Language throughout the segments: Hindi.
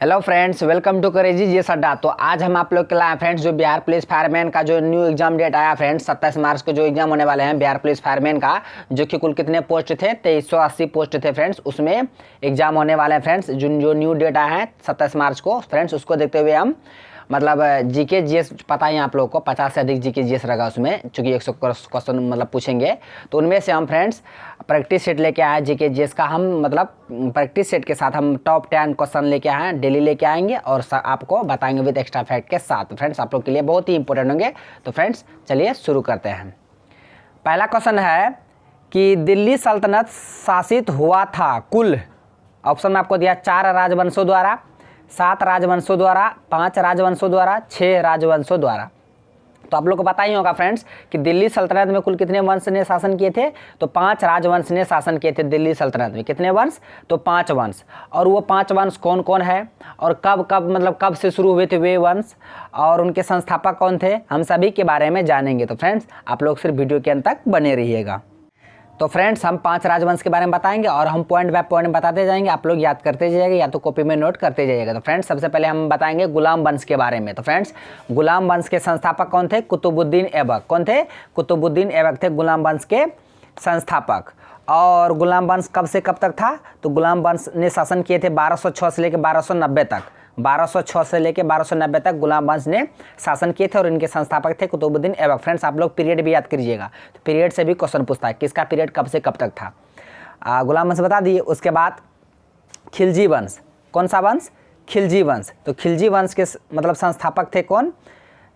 हेलो फ्रेंड्स, वेलकम टू करेजी जीएस अड्डा। तो आज हम आप लोग के लाए फ्रेंड्स जो बिहार पुलिस फायरमैन का जो न्यू एग्जाम डेट आया फ्रेंड्स 27 मार्च को जो एग्जाम होने वाले हैं बिहार पुलिस फायरमैन का, जो कि कुल कितने पोस्ट थे 2380 पोस्ट थे फ्रेंड्स। उसमें एग्जाम होने वाले हैं फ्रेंड्स जो न्यू डेट आया है 27 मार्च को फ्रेंड्स। उसको देखते हुए हम मतलब जीके जीएस पता है आप लोगों को 50 से अधिक जीके जीएस रहेगा उसमें, चूँकि 100 क्वेश्चन मतलब पूछेंगे। तो उनमें से हम फ्रेंड्स प्रैक्टिस सेट लेके आए जीके जीएस का। हम मतलब प्रैक्टिस सेट के साथ हम टॉप 10 क्वेश्चन लेके आए हैं, डेली लेके आएंगे और आपको बताएंगे विद एक्स्ट्रा फैक्ट के साथ। फ्रेंड्स आप लोग के लिए बहुत ही इंपॉर्टेंट होंगे। तो फ्रेंड्स चलिए शुरू करते हैं। पहला क्वेश्चन है कि दिल्ली सल्तनत शासित हुआ था कुल, ऑप्शन में आपको दिया 4 राजवंशों द्वारा, 7 राजवंशों द्वारा, 5 राजवंशों द्वारा, 6 राजवंशों द्वारा। तो आप लोग को पता ही होगा फ्रेंड्स कि दिल्ली सल्तनत में कुल कितने वंश ने शासन किए थे, तो 5 राजवंश ने शासन किए थे दिल्ली सल्तनत में। कितने वंश, तो 5 वंश। और वो 5 वंश कौन कौन है और कब कब मतलब कब से शुरू हुए थे वे वंश, और उनके संस्थापक कौन थे, हम सभी के बारे में जानेंगे। तो फ्रेंड्स आप लोग सिर्फ वीडियो के अंत तक बने रहिएगा। तो फ्रेंड्स हम 5 राजवंश के बारे में बताएंगे और हम पॉइंट बाय पॉइंट बताते जाएंगे, आप लोग याद करते जाइएगा या तो कॉपी में नोट करते जाइएगा। तो फ्रेंड्स सबसे पहले हम बताएंगे गुलाम वंश के बारे में। तो फ्रेंड्स गुलाम वंश के संस्थापक कौन थे, कुतुबुद्दीन ऐबक। कौन थे, कुतुबुद्दीन ऐबक थे गुलाम वंश के संस्थापक। और गुलाम वंश कब से कब तक था, तो गुलाम वंश ने शासन किए थे 1206 से लेकर 1290 तक। 1206 से लेकर 1290 तक गुलाम वंश ने शासन किए थे और इनके संस्थापक थे कुतुबुद्दीन ऐबक। फ्रेंड्स आप लोग पीरियड भी याद करिएगा, तो पीरियड से भी क्वेश्चन पूछता है किसका पीरियड कब से कब तक था। गुलाम वंश बता दिए। उसके बाद खिलजी वंश, कौन सा वंश, खिलजी वंश। तो खिलजी वंश के मतलब संस्थापक थे कौन,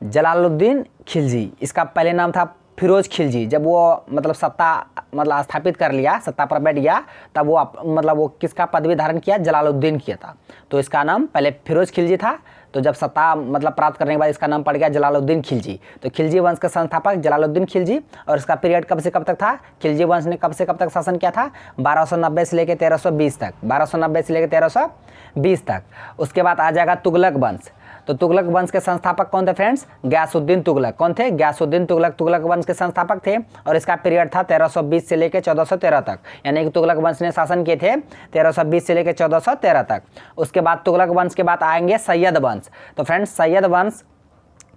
जलालुद्दीन खिलजी। इसका पहले नाम था फिरोज खिलजी। जब वो मतलब सत्ता मतलब स्थापित कर लिया, सत्ता पर बैठ गया, तब वो मतलब वो किसका पदवी धारण किया, जलालुद्दीन किया था। तो इसका नाम पहले फिरोज खिलजी था, तो जब सत्ता मतलब प्राप्त करने के बाद इसका नाम पड़ गया जलालुद्दीन खिलजी। तो खिलजी वंश के संस्थापक जलालुद्दीन खिलजी। और इसका पीरियड कब से कब तक था, खिलजी वंश ने कब से कब तक शासन किया था, 1290 से लेकर 1320 तक। 1290 से लेकर 1320 तक। उसके बाद आ जाएगा तुगलक वंश। तो तुगलक वंश के संस्थापक कौन थे फ्रेंड्स, गयासुद्दीन तुगलक। कौन थे, गयासुद्दीन तुगलक तुगलक वंश के संस्थापक थे और इसका पीरियड था 1320 से लेकर 1413 तक। यानी कि तुगलक वंश ने शासन किए थे 1320 से लेकर 1413 तक। उसके बाद तुगलक वंश के बाद आएंगे सैयद वंश। तो फ्रेंड्स सैयद वंश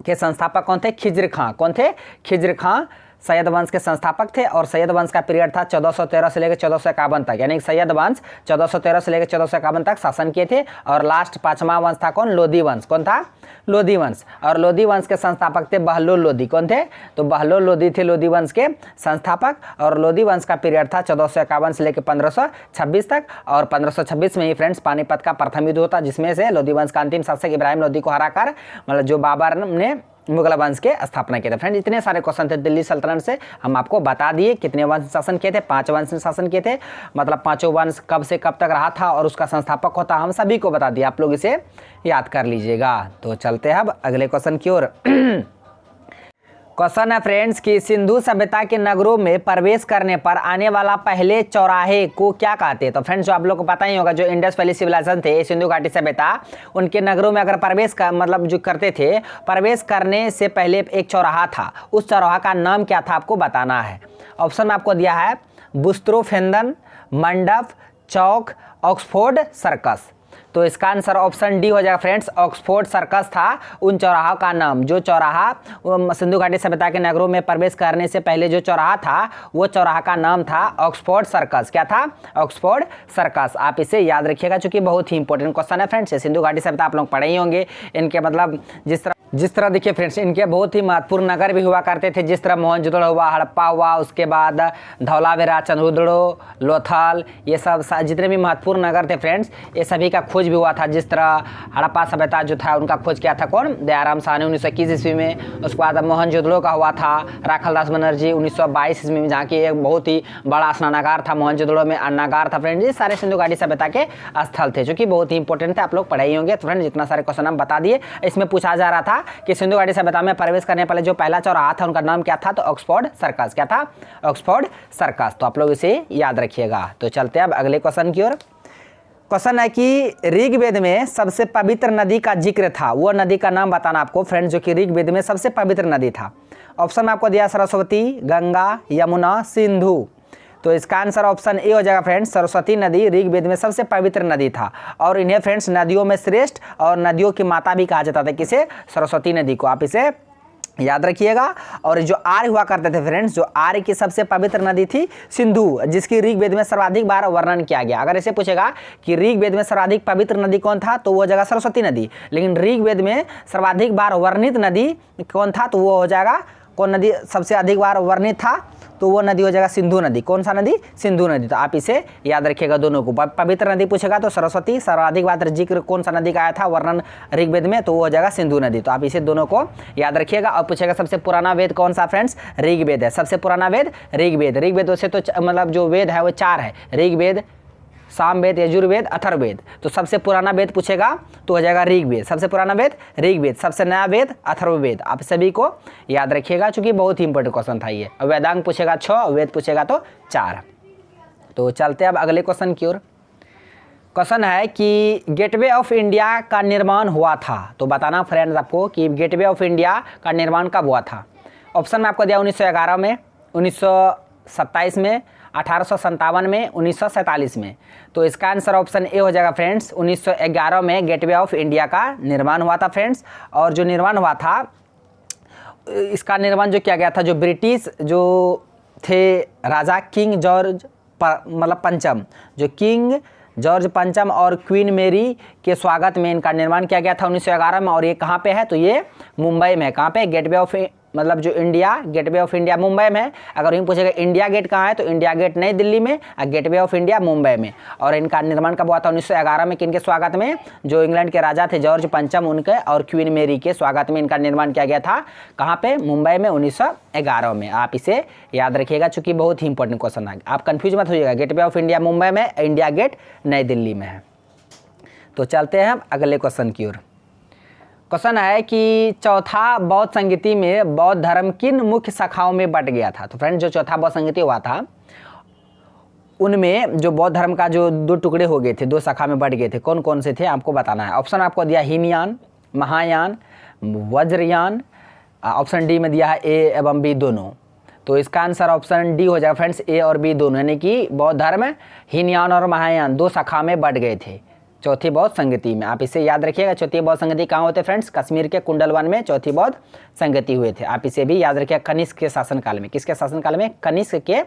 के संस्थापक कौन थे, खिज्र खां। कौन थे, खिज्र खां सैयद वंश के संस्थापक थे और सैयद वंश का पीरियड था 1413 से लेकर 1451 तक। यानी सैयद वंश 1413 से लेकर 1451 तक शासन किए थे। और लास्ट 5वां वंश था कौन, लोधी वंश। कौन था, लोधी वंश। और लोधी वंश के संस्थापक थे बहलोल लोधी। कौन थे, तो बहलोल लोधी थे लोधी वंश के संस्थापक। और लोधी वंश का पीरियड था 1451 से लेकर 1526 तक। और 1526 में ही फ्रेंड्स पानीपत का प्रथम युद्ध होता, जिसमें से लोधी वंश का अंतिम शासक इब्राहिम लोधी को हराकर मतलब जो बाबर ने मुगल वंश के स्थापना किया था। फ्रेंड इतने सारे क्वेश्चन थे दिल्ली सल्तनत से, हम आपको बता दिए कितने वंश शासन किए थे, 5 वंश शासन किए थे। मतलब 5 वंश कब से कब तक रहा था और उसका संस्थापक होता हम सभी को बता दिया, आप लोग इसे याद कर लीजिएगा। तो चलते हैं अब अगले क्वेश्चन की ओर। क्वेश्चन है फ्रेंड्स कि सिंधु सभ्यता के नगरों में प्रवेश करने पर आने वाला पहले चौराहे को क्या कहते हैं। तो फ्रेंड्स जो आप लोग को पता ही होगा, जो इंडस वैली सिविलाइजेशन थे, सिंधु घाटी सभ्यता, उनके नगरों में अगर प्रवेश कर मतलब जो करते थे, प्रवेश करने से पहले एक चौराहा था, उस चौराहा का नाम क्या था आपको बताना है। ऑप्शन में आपको दिया है बुस्त्रोफेंदन, मंडप, चौक, ऑक्सफोर्ड सर्कस। तो इसका आंसर ऑप्शन डी हो जाएगा फ्रेंड्स, ऑक्सफोर्ड सर्कस था उन चौराहों का नाम। जो चौराहा सिंधु घाटी सभ्यता के नगरों में प्रवेश करने से पहले जो चौराहा था, वो चौराहा का नाम था ऑक्सफोर्ड सर्कस। क्या था, ऑक्सफोर्ड सर्कस। आप इसे याद रखिएगा क्योंकि बहुत ही इंपॉर्टेंट क्वेश्चन है फ्रेंड्स। सिंधु घाटी सभ्यता आप लोग पढ़े ही होंगे। इनके मतलब जिस तरह देखिए फ्रेंड्स, इनके बहुत ही महत्वपूर्ण नगर भी हुआ करते थे, जिस तरह मोहनजोदड़ो हुआ, हड़प्पा हुआ, उसके बाद धौलावीरा, चंद्रहुदड़ो, लोथल, ये सब जितने भी महत्वपूर्ण नगर थे फ्रेंड्स, ये सभी का खोज भी हुआ था। जिस तरह हड़प्पा सभ्यता जो था उनका खोज किया था कौन, दयाराम साहनी 1921 ईस्वी में। उसके बाद मोहनजोदड़ो का हुआ था राखलदास बनर्जी 1922 ईस्वी में, जहाँ की एक बहुत ही बड़ा स्नानागार था मोहनजोदड़ो में, अन्नागार था फ्रेंड्स। ये सारे सिंधु घाटी सभ्यता के स्थल थे जो कि बहुत ही इंपॉर्टेंट थे, आप लोग पढ़ाई होंगे। तो फ्रेंड्स जितना सारे क्वेश्चन हम बता दिए। इसमें पूछा जा रहा था कि सिंधु घाटी सभ्यता में प्रवेश करने पहले जो पहला चौराहा था उनका नाम क्या था, तो ऑक्सफोर्ड सर्कस। क्या था, ऑक्सफोर्ड सर्कस। तो आप लोग इसे याद रखिएगा। तो चलते हैं अब अगले क्वेश्चन की ओर। क्वेश्चन है कि ऋग्वेद में सबसे पवित्र नदी का जिक्र था, वो नदी का नाम बताना आपको फ्रेंड्स, जो कि ऋग्वेद में सबसे पवित्र नदी था। ऑप्शन में आपको दिया सरस्वती, गंगा, यमुना, सिंधु। तो इसका आंसर ऑप्शन ए हो जाएगा फ्रेंड्स। सरस्वती नदी ऋग्वेद में सबसे पवित्र नदी था और इन्हें फ्रेंड्स नदियों में श्रेष्ठ और नदियों की माता भी कहा जाता था। किसे? सरस्वती नदी को। आप इसे याद रखिएगा। और जो आर्य हुआ करते थे फ्रेंड्स, जो आर्य की सबसे पवित्र नदी थी सिंधु, जिसकी ऋग्वेद में सर्वाधिक बार वर्णन किया गया। अगर इसे पूछेगा कि ऋग्वेद में सर्वाधिक पवित्र नदी कौन था, तो वो हो जाएगा सरस्वती नदी। लेकिन ऋग्वेद में सर्वाधिक बार वर्णित नदी कौन था, तो वो हो जाएगा कौन नदी सबसे अधिक बार वर्णित था, तो वो नदी हो जाएगा सिंधु नदी। कौन सा नदी? सिंधु नदी। तो आप इसे याद रखिएगा दोनों को। पवित्र नदी पूछेगा तो सरस्वती, सर्वाधिक बार जिक्र कौन सा नदी का आया था वर्णन ऋग्वेद में, तो वो हो जाएगा सिंधु नदी। तो आप इसे दोनों को याद रखिएगा। और पूछेगा सबसे पुराना वेद कौन सा फ्रेंड्स? ऋग्वेद है। सबसे पुराना वेद ऋग्वेद। ऋग्वेद वैसे तो मतलब जो वेद है वो 4 है, ऋग्वेद, सामवेद, यजुर्वेद, अथर्ववेद। तो सबसे पुराना वेद पूछेगा तो हो जाएगा ऋग्वेद। सबसे पुराना वेद ऋग्वेद, सबसे नया वेद अथर्ववेद। आप सभी को याद रखिएगा चूंकि बहुत ही इंपॉर्टेंट क्वेश्चन था ये। वेदांग पूछेगा 6, वेद पूछेगा तो 4। तो चलते अब अगले क्वेश्चन की ओर। क्वेश्चन है कि गेटवे ऑफ इंडिया का निर्माण हुआ था। तो बताना फ्रेंड्स आपको कि गेटवे ऑफ इंडिया का निर्माण कब हुआ था। ऑप्शन में आपको दिया 1911 में, 1927 में, 1857 में, 1947 में। तो इसका आंसर ऑप्शन ए हो जाएगा फ्रेंड्स। 1911 में गेटवे ऑफ इंडिया का निर्माण हुआ था फ्रेंड्स। और जो निर्माण हुआ था, इसका निर्माण जो किया गया था, जो ब्रिटिश जो थे राजा किंग जॉर्ज मतलब पंचम, जो किंग जॉर्ज पंचम और क्वीन मेरी के स्वागत में इनका निर्माण किया गया था 1911 में। और ये कहाँ पे है? तो ये मुंबई में है। कहाँ पे? गेटवे ऑफ मतलब जो India, gateway of India Mumbai में है। अगर यूँ पूछेगा इंडिया गेट कहाँ है, तो इंडिया गेट नई दिल्ली में और गेटवे ऑफ इंडिया मुंबई में। और इनका निर्माण कब हुआ था? 1911 में। किनके स्वागत में? जो इंग्लैंड के राजा थे जॉर्ज पंचम, उनके और क्वीन मेरी के स्वागत में इनका निर्माण किया गया था। कहाँ पे? मुंबई में 1911 में। आप इसे याद रखिएगा चूँकि बहुत ही इंपॉर्टेंट क्वेश्चन है। आप कन्फ्यूज मत होइएगा। गेटवे ऑफ इंडिया मुंबई में, इंडिया गेट नई दिल्ली में है। तो चलते हैं अगले क्वेश्चन की ओर। क्वेश्चन है कि चौथा बौद्ध संगीति में बौद्ध धर्म किन मुख्य शाखाओं में बट गया था। तो फ्रेंड्स जो चौथा बौद्ध संगीति हुआ था, उनमें जो बौद्ध धर्म का जो 2 टुकड़े हो गए थे, 2 शाखा में बट गए थे, कौन कौन से थे आपको बताना है। ऑप्शन आपको दिया हीनयान, महायान, वज्रयान। ऑप्शन डी में दिया है ए एवं बी दोनों। तो इसका आंसर ऑप्शन डी हो जाएगा फ्रेंड्स, ए और बी दोनों। यानी कि बौद्ध धर्म हीनयान और महायान 2 शाखा में बट गए थे चौथी बौद्ध संगति में। आप इसे याद रखिएगा। चौथी बौद्ध संगति कहाँ होते फ्रेंड्स? कश्मीर के कुंडलवन में चौथी बौद्ध संगति हुए थे। आप इसे भी याद रखिएगा। कनिष्क के शासनकाल में। किसके शासनकाल में? कनिष्क के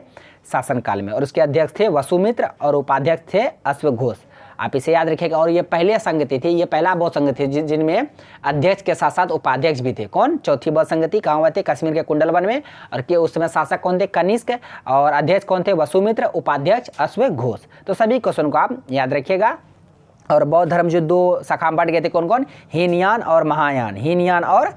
शासनकाल में। और उसके अध्यक्ष थे वसुमित्र और उपाध्यक्ष थे अश्वघोष। आप इसे याद रखिएगा। और ये पहले संगति थी, ये पहला बौद्ध संगति थी जिनमें अध्यक्ष के साथ साथ उपाध्यक्ष भी थे। कौन? चौथी बौद्ध संगति कहाँ हुए थे? कश्मीर के कुंडलवन में। और के उस समय शासक कौन थे? कनिष्क। और अध्यक्ष कौन थे? वसुमित्र, उपाध्यक्ष अश्वघोष। तो सभी क्वेश्चन को आप याद रखिएगा। और बौद्ध धर्म जो 2 शाखा में बट गए थे, कौन कौन? हीनयान और महायान। हीनयान और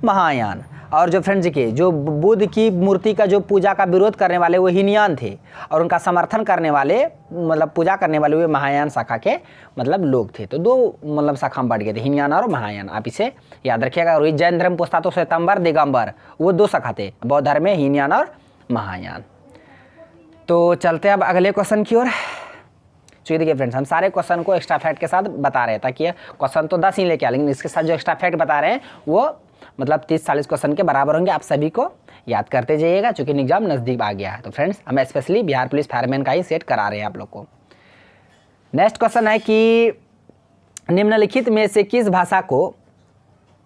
महायान। और जो फ्रेंड्स के जो बुद्ध की मूर्ति का जो पूजा का विरोध करने वाले वो हीनयान थे, और उनका समर्थन करने वाले मतलब पूजा करने वाले वो महायान शाखा के मतलब लोग थे। तो 2 मतलब शाखा में बट गए थे, हीनयान और महायान। आप इसे याद रखिएगा। और जैन धर्म पूछता तो श्वेतांबर, दिगंबर, वो 2 शाखा थे बौद्ध धर्म में, हीनयान और महायान। तो चलते अब अगले क्वेश्चन की ओर। चलिए देखिए फ्रेंड्स, हम सारे क्वेश्चन को एक्स्ट्रा फैक्ट के साथ बता रहे हैं, ताकि क्वेश्चन तो 10 ही लेके आए, लेकिन इसके साथ जो एक्स्ट्रा फैक्ट बता रहे हैं वो मतलब 30-40 क्वेश्चन के बराबर होंगे। आप सभी को याद करते जाइएगा चूँकि एग्जाम नज़दीक आ गया है। तो फ्रेंड्स हम स्पेशली बिहार पुलिस फायरमैन का ही सेट करा रहे हैं आप लोग को। नेक्स्ट क्वेश्चन है कि निम्नलिखित में से किस भाषा को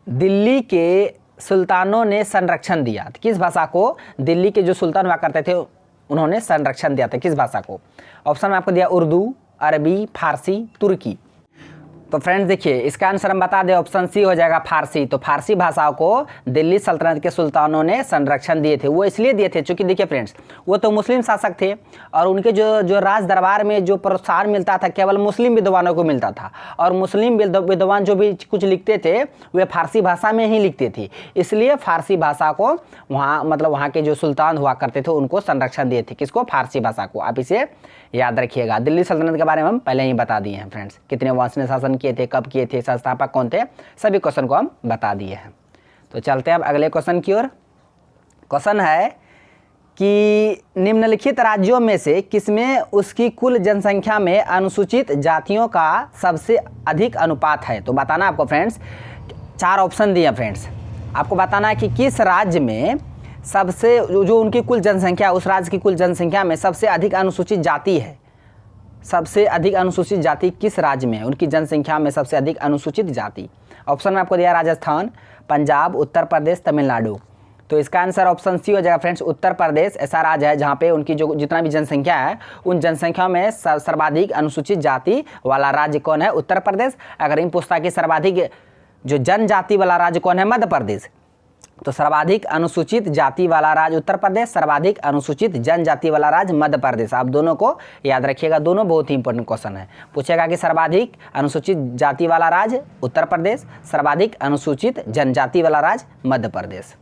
दिल्ली के सुल्तानों ने संरक्षण दिया? किस भाषा को दिल्ली के जो सुल्तान हुआ करते थे उन्होंने संरक्षण दिया था? किस भाषा को? ऑप्शन में आपको दिया उर्दू, अरबी, फारसी, तुर्की। तो फ्रेंड्स देखिए इसका आंसर हम बता दें, ऑप्शन सी हो जाएगा फारसी। तो फारसी भाषाओं को दिल्ली सल्तनत के सुल्तानों ने संरक्षण दिए थे। वो इसलिए दिए थे क्योंकि देखिए फ्रेंड्स वो तो मुस्लिम शासक थे और उनके जो राज दरबार में जो प्रोत्साहन मिलता था केवल मुस्लिम विद्वानों को मिलता था, और मुस्लिम विद्वान जो भी कुछ लिखते थे वे फारसी भाषा में ही लिखते थे। इसलिए फारसी भाषा को वहाँ मतलब वहाँ के जो सुल्तान हुआ करते थे उनको संरक्षण दिए थे। किसको? फारसी भाषा को। आप इसे याद रखिएगा। दिल्ली सल्तनत के बारे में हम पहले ही बता दिए हैं फ्रेंड्स, कितने वंश ने शासन किए थे, कब किए थे, संस्थापक कौन थे, सभी क्वेश्चन को हम बता दिए हैं। तो चलते हैं अब अगले क्वेश्चन की ओर। क्वेश्चन है कि निम्नलिखित राज्यों में से किसमें उसकी कुल जनसंख्या में अनुसूचित जातियों का सबसे अधिक अनुपात है? तो बताना आपको फ्रेंड्स, 4 ऑप्शन दिए फ्रेंड्स। आपको बताना है कि किस राज्य में सबसे जो उनकी कुल जनसंख्या, उस राज्य की कुल जनसंख्या में सबसे अधिक अनुसूचित जाति है। सबसे अधिक अनुसूचित जाति किस राज्य में है? उनकी जनसंख्या में सबसे अधिक अनुसूचित जाति। ऑप्शन में आपको दिया राजस्थान, पंजाब, उत्तर प्रदेश, तमिलनाडु। तो इसका आंसर ऑप्शन सी हो जाएगा फ्रेंड्स। उत्तर प्रदेश ऐसा राज्य है जहाँ पे उनकी जो जितना भी जनसंख्या है उन जनसंख्या में सर्वाधिक अनुसूचित जाति वाला राज्य कौन है? उत्तर प्रदेश। अगर इन पूछता कि सर्वाधिक जो जनजाति वाला राज्य कौन है? मध्य प्रदेश। तो सर्वाधिक अनुसूचित जाति वाला राज्य उत्तर प्रदेश, सर्वाधिक अनुसूचित जनजाति वाला राज्य मध्य प्रदेश। आप दोनों को याद रखिएगा, दोनों बहुत ही इंपॉर्टेंट क्वेश्चन है। पूछेगा कि सर्वाधिक अनुसूचित जाति वाला राज्य उत्तर प्रदेश, सर्वाधिक अनुसूचित जनजाति वाला राज्य मध्य प्रदेश।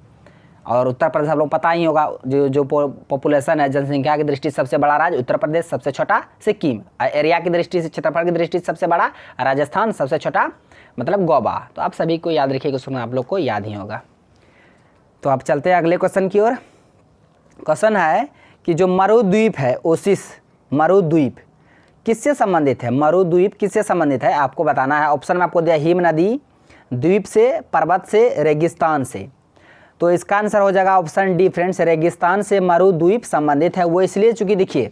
और उत्तर प्रदेश आप लोग पता ही होगा, जो पॉपुलेशन है, जनसंख्या की दृष्टि से सबसे बड़ा राज्य उत्तर प्रदेश, सबसे छोटा सिक्किम। एरिया की दृष्टि से, क्षेत्रफल की दृष्टि से सबसे बड़ा राजस्थान, सबसे छोटा मतलब गोवा। तो आप सभी को याद रखिएगा, सुनना आप लोग को याद ही होगा। तो आप चलते हैं अगले क्वेश्चन की ओर। क्वेश्चन है कि जो मरुद्वीप है, ओसिस मरुद्वीप किससे संबंधित है? मरुद्वीप किससे संबंधित है आपको बताना है। ऑप्शन में आपको दिया हिम नदी, द्वीप से, पर्वत से, रेगिस्तान से। तो इसका आंसर हो जाएगा ऑप्शन डी फ्रेंड्स, रेगिस्तान से मरुद्वीप संबंधित है। वो इसलिए चूंकि देखिए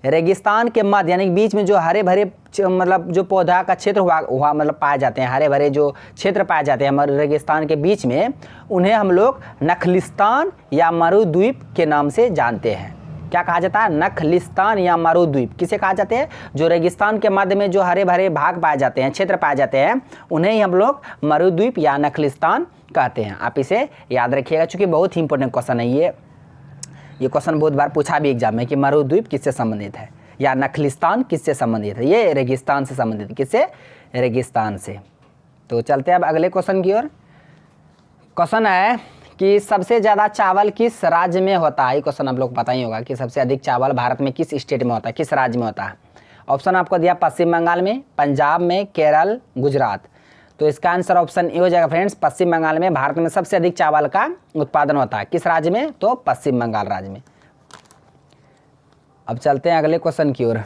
रेगिस्तान के मध्य यानी बीच में जो हरे भरे मतलब जो पौधा का क्षेत्र हुआ मतलब पाए जाते हैं, हरे भरे जो क्षेत्र पाए जाते हैं हमारे रेगिस्तान के बीच में, उन्हें हम लोग नखलिस्तान या मरुद्वीप के नाम से जानते हैं। क्या कहा जाता है? नखलिस्तान या मरुद्वीप। किसे कहा जाते हैं? जो रेगिस्तान के मध्य में जो हरे भरे भाग पाए जाते हैं, क्षेत्र पाए जाते हैं, उन्हें ही हम लोग मरुद्वीप या नखलिस्तान कहते हैं। आप इसे याद रखिएगा, चूँकि बहुत ही इंपॉर्टेंट क्वेश्चन है ये क्वेश्चन बहुत बार पूछा भी एग्जाम में कि मरुद्वीप किससे संबंधित है या नखलिस्तान किससे संबंधित है। ये रेगिस्तान से संबंधित है। किससे? रेगिस्तान से। तो चलते हैं अब अगले क्वेश्चन की ओर। क्वेश्चन है कि सबसे ज़्यादा चावल किस राज्य में होता है? ये क्वेश्चन आप लोग पता ही होगा कि सबसे अधिक चावल भारत में किस स्टेट में होता है, किस राज्य में होता है। ऑप्शन आपको दिया पश्चिम बंगाल में, पंजाब में, केरल, गुजरात। तो इसका आंसर ऑप्शन ए हो जाएगा फ्रेंड्स, पश्चिम बंगाल में भारत में सबसे अधिक चावल का उत्पादन होता है। किस राज्य में? तो पश्चिम बंगाल राज्य में। अब चलते हैं अगले क्वेश्चन की ओर,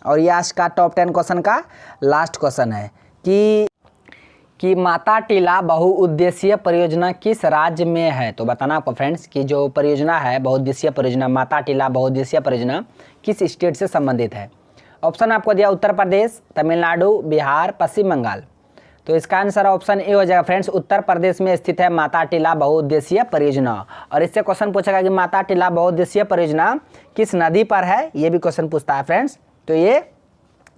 और ये आज का टॉप 10 क्वेश्चन का लास्ट क्वेश्चन है कि माता टीला बहुउद्देशीय परियोजना किस राज्य में है? तो बताना आपको फ्रेंड्स कि जो परियोजना है बहुउद्देशीय परियोजना, माता टीला बहुउद्देशीय परियोजना किस स्टेट से संबंधित है। ऑप्शन आपको दिया उत्तर प्रदेश, तमिलनाडु, बिहार, पश्चिम बंगाल। तो इसका आंसर ऑप्शन ए हो जाएगा फ्रेंड्स, उत्तर प्रदेश में स्थित है माता टीला बहुउद्देशीय परियोजना। और इससे क्वेश्चन पूछेगा कि माता टीला बहुउद्देशीय परियोजना किस नदी पर है, ये भी क्वेश्चन पूछता है फ्रेंड्स। तो ये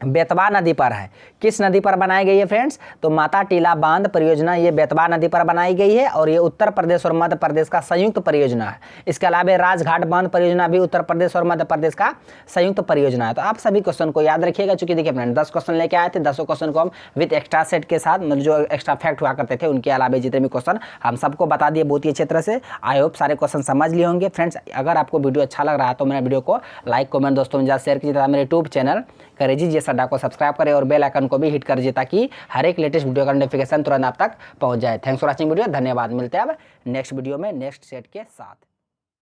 बेतवा नदी पर है। किस नदी पर बनाई गई है फ्रेंड्स? तो माता टीला बांध परियोजना ये बेतवा नदी पर बनाई गई है और ये उत्तर प्रदेश और मध्य प्रदेश का संयुक्त परियोजना है। इसके अलावा राजघाट बांध परियोजना भी उत्तर प्रदेश और मध्य प्रदेश का संयुक्त परियोजना है। तो आप सभी क्वेश्चन को याद रखिएगा, चूंकि देखिए फ्रेंड 10 क्वेश्चन लेके आए थे, 10 क्वेश्चन को हम विद एक्स्ट्रा सेट के साथ मतलब जो एक्स्ट्रा फैक्ट हुआ करते थे उनके अलावा जितने भी क्वेश्चन हम सबको बता दिए बहुत ही अच्छे तरह से। आई होप सारे क्वेश्चन समझ लिए होंगे फ्रेंड्स। अगर आपको वीडियो अच्छा लग रहा है तो मेरा वीडियो को लाइक कमेंट दोस्तों में ज़्यादा शेयर कीजिए, मेरे यूट्यूब चैनल करेजी जी सड्डा को सब्सक्राइब करें और बेल आइकन को भी हिट कर दीजिए ताकि हर एक लेटेस्ट वीडियो का नोटिफिकेशन तुरंत आप तक पहुंच जाए। थैंक्स फॉर वॉचिंग वीडियो, धन्यवाद। मिलते हैं अब नेक्स्ट वीडियो में नेक्स्ट सेट के साथ।